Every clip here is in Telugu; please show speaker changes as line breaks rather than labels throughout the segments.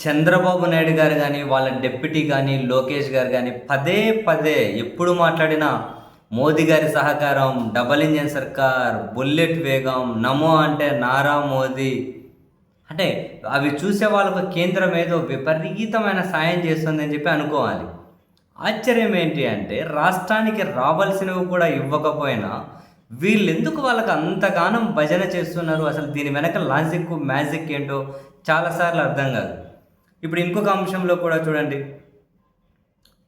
చంద్రబాబు నాయుడు గారు గానీ, వాళ్ళ డిప్యూటీ గానీ, లోకేష్ గారు గానీ పదే పదే ఎప్పుడు మాట్లాడినా మోదీ గారి సహకారం, డబుల్ ఇంజిన్ సర్కార్, బుల్లెట్ వేగం, నమో అంటే నారా మోదీ. అంటే అవి చూసే వాళ్ళకు కేంద్రం ఏదో విపరీతమైన సాయం చేస్తుందని చెప్పి అనుకోవాలి. ఆశ్చర్యం ఏంటి అంటే రాష్ట్రానికి రావాల్సినవి కూడా ఇవ్వకపోయినా వీళ్ళెందుకు వాళ్ళకి అంతగానం భజన చేస్తున్నారు? అసలు దీని వెనక లాజిక్, మ్యాజిక్ ఏంటో చాలా సార్లు అర్థం కాదు. ఇప్పుడు ఇంకొక అంశంలో కూడా చూడండి.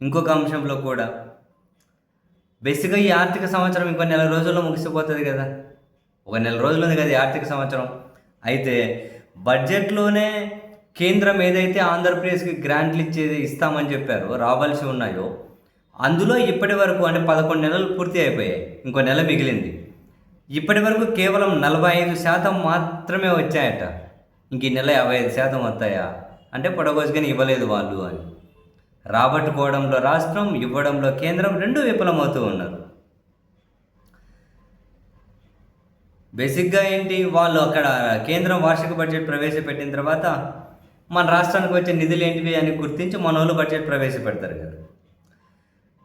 ఇంకొక అంశంలో కూడా బేసిక్‌గా ఈ ఆర్థిక సంవత్సరం ఇంకో నెల రోజుల్లో ముగిసిపోతది గదా! ఒక నెల రోజులుంది కదా! ఈ ఆర్థిక సంవత్సరం. అయితే బడ్జెట్‌లోనే కేంద్రం ఏదైతే ఆంధ్రప్రదేశ్‌కి గ్రాంట్లు ఇస్తామని చెప్పారో, రావాల్సి ఉన్నాయో, అందులో ఇప్పటి వరకు అంటే 11 నెలలు పూర్తి అయిపోయాయి. ఇంకో నెల మిగిలింది. ఇప్పటి వరకు కేవలం 45% మాత్రమే వచ్చాయట. ఇంక ఈ నెల 55% వస్తాయా? అంటే పొడగోసుకొని ఇవ్వలేదు వాళ్ళు అని. రాబట్టుకోవడంలో రాష్ట్రం, ఇవ్వడంలో కేంద్రం 2 విఫలమవుతూ ఉన్నారు. బేసిక్‌గా ఏంటి వాళ్ళు అక్కడ కేంద్రం వార్షిక బడ్జెట్ ప్రవేశపెట్టిన తర్వాత మన రాష్ట్రానికి వచ్చే నిధులేంటివి అని గుర్తించి మనోళ్ళు బడ్జెట్ ప్రవేశపెడతారు కదా!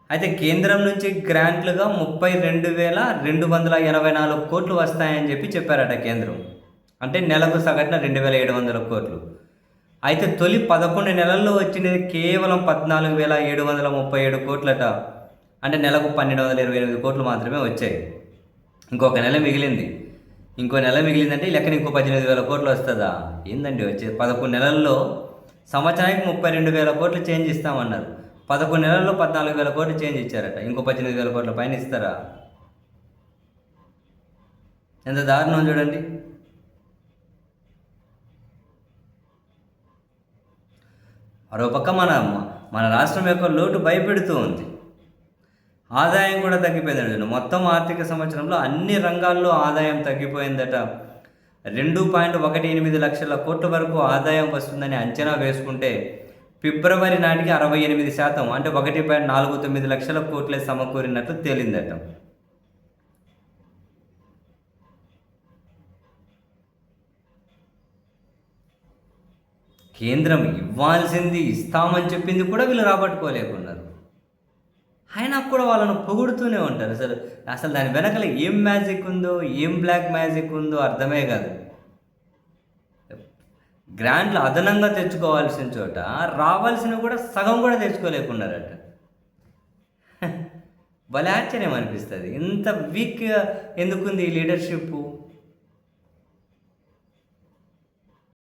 అయితే కేంద్రం నుంచి గ్రాంట్లుగా 32,284 కోట్లు వస్తాయని చెప్పారట కేంద్రం. అంటే నెలకు సగటున 2,700 కోట్లు. అయితే తొలి 11 నెలల్లో వచ్చినది కేవలం 14,737 కోట్లట. అంటే నెలకు 1,228 కోట్లు మాత్రమే వచ్చాయి. ఇంకొక నెల మిగిలింది. ఇంకో నెల మిగిలిందంటే ఈ లెక్కన ఇంకో 18,000 కోట్లు వస్తదా? ఏందండి వచ్చేది? 11 నెలల్లో సంవత్సరానికి 32,000 కోట్లు చేంజ్ ఇస్తామన్నారు. 11 నెలల్లో 14,000 కోట్లు చేంజ్ ఇచ్చారట. ఇంకో 18,000 కోట్ల పైన ఇస్తారా? ఎంత దారుణం చూడండి. మరోపక్క మన రాష్ట్రం యొక్క లోటు భయపెడుతూ ఉంది. ఆదాయం కూడా తగ్గిపోయిందండి. మొత్తం ఆర్థిక సంవత్సరంలో అన్ని రంగాల్లో ఆదాయం తగ్గిపోయిందట. 2.18 లక్షల కోట్ల వరకు ఆదాయం వస్తుందని అంచనా వేసుకుంటే ఫిబ్రవరి నాటికి 68% అంటే 1.49 లక్షల కోట్లే సమకూరినట్లు తేలిందట. కేంద్రం ఇవ్వాల్సింది ఇస్తామని చెప్పింది కూడా వీళ్ళు రాబట్టుకోలేకున్నారు. అయినా కూడా వాళ్ళను పొగుడుతూనే ఉంటారు. అసలు దాని వెనకాల ఏం మ్యాజిక్ ఉందో, ఏం బ్లాక్ మ్యాజిక్ ఉందో అర్థమే కాదు. గ్రాంట్లు అదనంగా తెచ్చుకోవాల్సిన చోట రావాల్సినవి కూడా సగం కూడా తెచ్చుకోలేకున్నారట. భలే ఆశ్చర్యం అనిపిస్తుంది. ఇంత వీక్ ఎందుకుంది ఈ లీడర్షిప్?